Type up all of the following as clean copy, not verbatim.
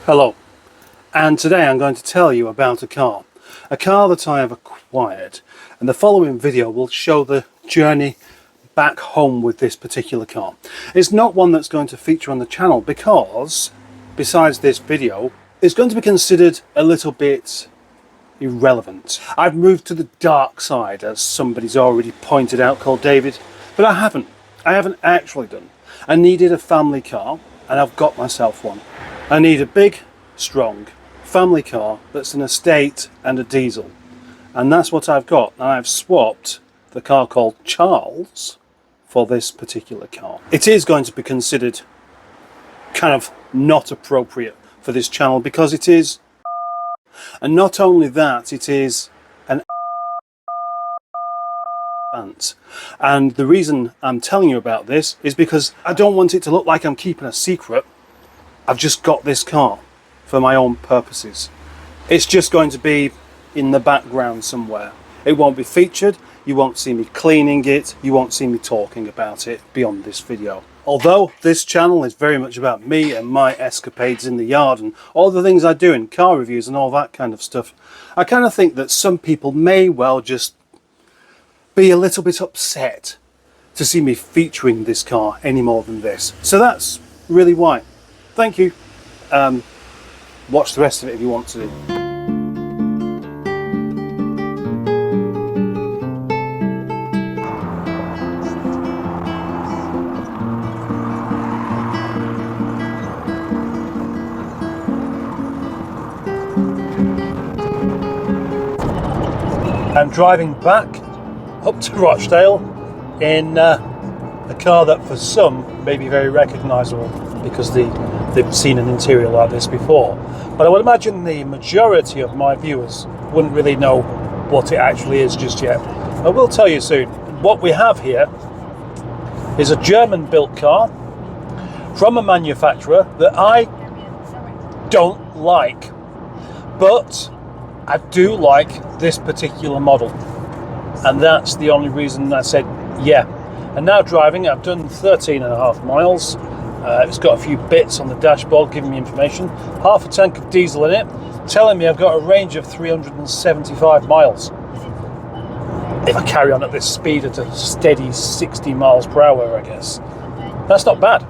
Hello, and today I'm going to tell you about a car that I have acquired, and the following video will show the journey back home with this particular car. It's not one that's going to feature on the channel because, besides this video, it's going to be considered a little bit irrelevant. I've moved to the dark side, as somebody's already pointed out, called David, but I haven't actually done. I needed a family car, and I've got myself one. I need a big, strong family car that's an estate and a diesel, and that's what I've got. And I've swapped the car called Charles for this particular car. It is going to be considered kind of not appropriate for this channel because it is, and not only that, it is an pants. And the reason I'm telling you about this is because I don't want it to look like I'm keeping a secret. I've just got this car for my own purposes. It's just going to be in the background somewhere. It won't be featured, you won't see me cleaning it, you won't see me talking about it beyond this video. Although this channel is very much about me and my escapades in the yard and all the things I do in car reviews and all that kind of stuff, I kind of think that some people may well just be a little bit upset to see me featuring this car any more than this. So that's really why. Thank you. Watch the rest of it if you want to. I'm driving back up to Rochdale in a car that for some may be very recognisable because they've seen an interior like this before. But I would imagine the majority of my viewers wouldn't really know what it actually is just yet. I will tell you soon. What we have here is a German-built car from a manufacturer that I don't like, but I do like this particular model, and that's the only reason I said yeah. And now driving, I've done 13.5 miles. It's got a few bits on the dashboard giving me information. Half a tank of diesel in it, telling me I've got a range of 375 miles. If I carry on at this speed at a steady 60 miles per hour, I guess. That's not bad.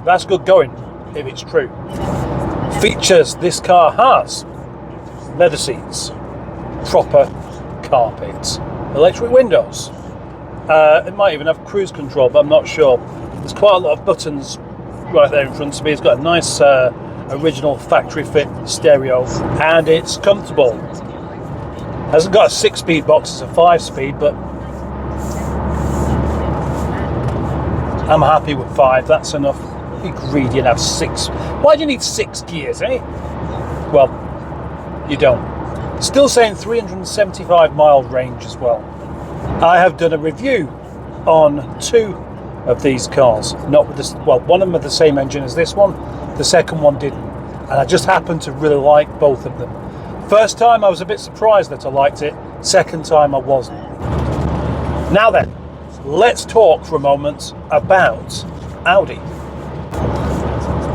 That's good going, if it's true. Features this car has: leather seats, proper carpet, electric windows. It might even have cruise control, but I'm not sure. There's quite a lot of buttons right there in front of me. It's got a nice original factory fit stereo, and it's comfortable. Hasn't got a 6-speed box, it's a 5-speed, but I'm happy with 5. That's enough. Be greedy and have 6. Why do you need 6 gears, eh? Well, you don't. Still saying 375 mile range as well. I have done a review on 2 of these cars, not with this. Well, one of them with the same engine as this one, the second one didn't, and I just happened to really like both of them. First time I was a bit surprised that I liked it, second time I wasn't. Now then, let's talk for a moment about Audi.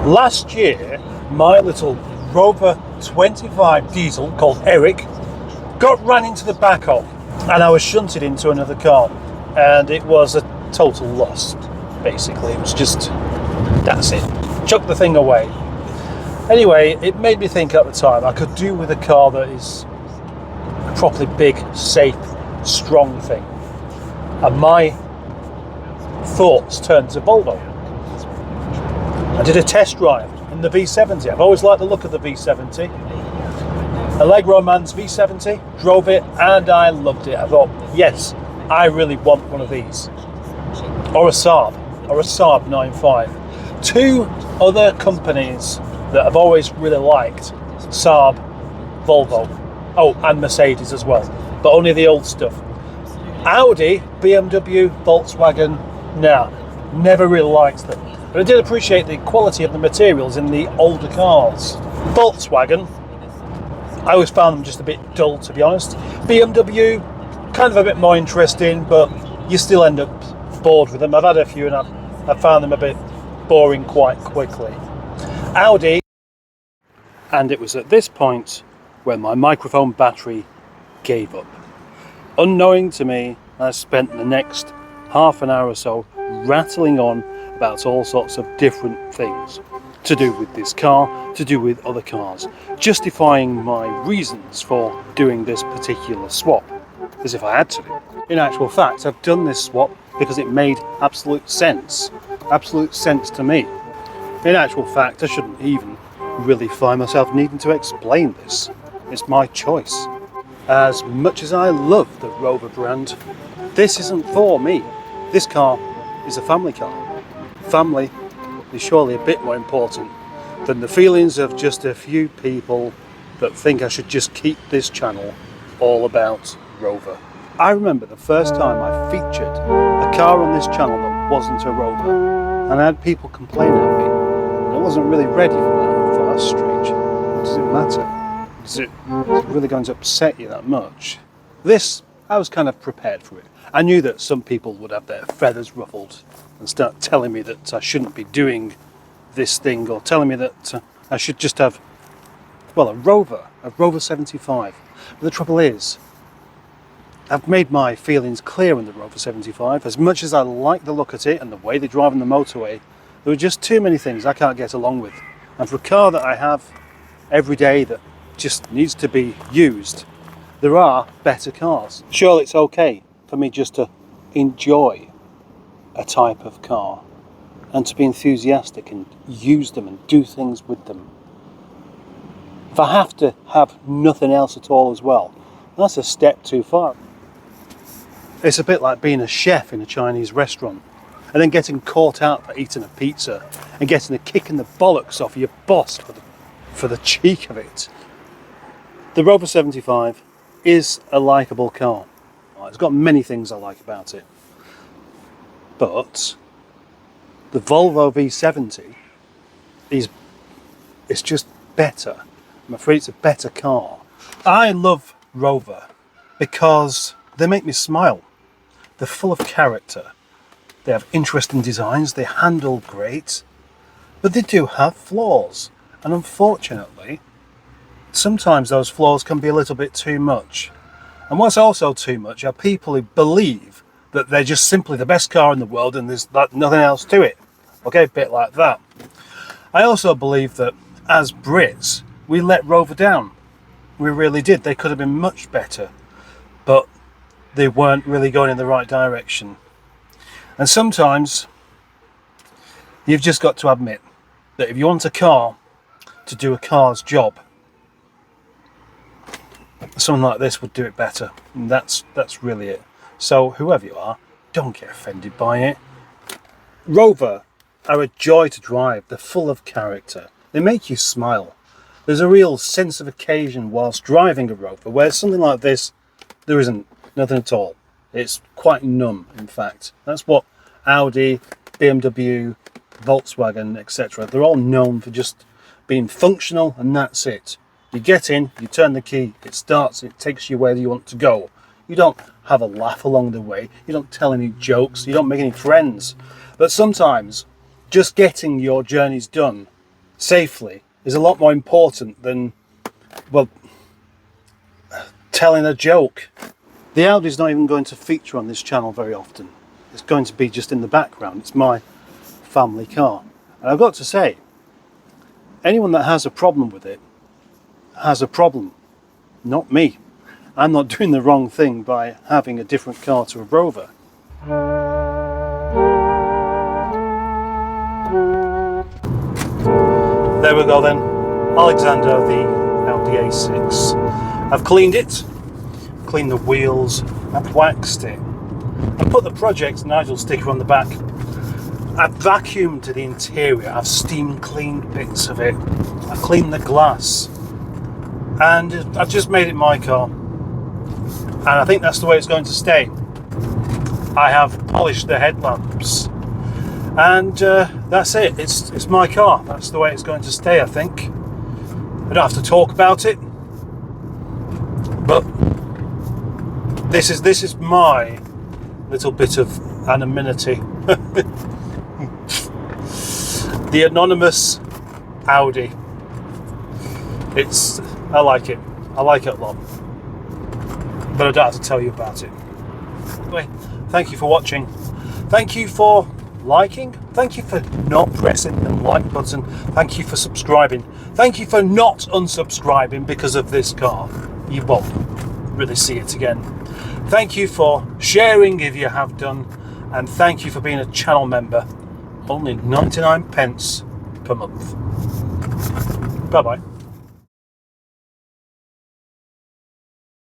Last year, my little Rover 25 diesel called Eric got ran into the back of, and I was shunted into another car, and it was a total loss. Basically, it was just, that's it, chuck the thing away. Anyway, it made me think at the time I could do with a car that is a properly big, safe, strong thing, and my thoughts turned to Volvo. I did a test drive in the V70. I've always liked the look of the V70. Allegro Man's V70, drove it, and I loved it. I thought, yes, I really want one of these. Or a Saab 95. 2 other companies that I've always really liked: Saab, Volvo, oh, and Mercedes as well, but only the old stuff. Audi, BMW, Volkswagen, nah, never really liked them. But I did appreciate the quality of the materials in the older cars. Volkswagen, I always found them just a bit dull, to be honest. BMW, kind of a bit more interesting, but you still end up bored with them. I've had a few and I've found them a bit boring quite quickly. Audi, And it was at this point when my microphone battery gave up. Unknowing to me, I spent the next half an hour or so rattling on about all sorts of different things to do with this car, to do with other cars, justifying my reasons for doing this particular swap, as if I had to. In actual fact, I've done this swap because it made absolute sense to me. In actual fact, I shouldn't even really find myself needing to explain this. It's my choice. As much as I love the Rover brand, this isn't for me. This car is a family car. Family is surely a bit more important than the feelings of just a few people that think I should just keep this channel all about Rover. I remember the first time I featured a car on this channel that wasn't a Rover, and I had people complain at me, and I wasn't really ready for that. I thought, that's strange. What does it matter? Is it really going to upset you that much? This, I was kind of prepared for it. I knew that some people would have their feathers ruffled and start telling me that I shouldn't be doing this thing, or telling me that I should just have, well, a Rover 75. But the trouble is, I've made my feelings clear on the Rover 75. As much as I like the look at it and the way they drive on the motorway, there are just too many things I can't get along with. And for a car that I have every day that just needs to be used, there are better cars. Surely it's okay for me just to enjoy a type of car and to be enthusiastic and use them and do things with them. If I have to have nothing else at all as well, that's a step too far. It's a bit like being a chef in a Chinese restaurant and then getting caught out for eating a pizza and getting a kick in the bollocks off your boss for the cheek of it. The Rover 75 is a likeable car. It's got many things I like about it. But the Volvo V70 it's just better. I'm afraid it's a better car. I love Rover because they make me smile. They're full of character. They have interesting designs. They handle great. But they do have flaws. And unfortunately, sometimes those flaws can be a little bit too much. And what's also too much are people who believe that they're just simply the best car in the world and there's nothing else to it. Okay, a bit like that. I also believe that as Brits, we let Rover down. We really did. They could have been much better, but they weren't really going in the right direction. And sometimes you've just got to admit that if you want a car to do a car's job, something like this would do it better. And that's really it. So whoever you are, don't get offended by it. Rover are a joy to drive. They're full of character. They make you smile. There's a real sense of occasion whilst driving a Rover, whereas something like this, there isn't. Nothing at all. It's quite numb, in fact. That's what Audi, BMW, Volkswagen, etc. They're all known for just being functional, and that's it. You get in, you turn the key, it starts, it takes you where you want to go. You don't have a laugh along the way, you don't tell any jokes, you don't make any friends. But sometimes just getting your journeys done safely is a lot more important than, well, telling a joke. The Audi's not even going to feature on this channel very often. It's going to be just in the background. It's my family car. And I've got to say, anyone that has a problem with it has a problem, not me. I'm not doing the wrong thing by having a different car to a Rover. There we go then, Alexander, the Audi A6. I've cleaned it, cleaned the wheels, I've waxed it. I put the Project Nigel sticker on the back. I've vacuumed the interior, I've steam cleaned bits of it, I've cleaned the glass, and I've just made it my car. And I think that's the way it's going to stay. I have polished the headlamps, and that's it. It's my car. That's the way it's going to stay, I think. I don't have to talk about it, but this is my little bit of anonymity. The anonymous Audi. I like it. I like it a lot. But I don't have to tell you about it. Anyway, thank you for watching. Thank you for liking. Thank you for not pressing the like button. Thank you for subscribing. Thank you for not unsubscribing because of this car. You won't really see it again. Thank you for sharing if you have done. And thank you for being a channel member. Only 99 pence per month. Bye bye.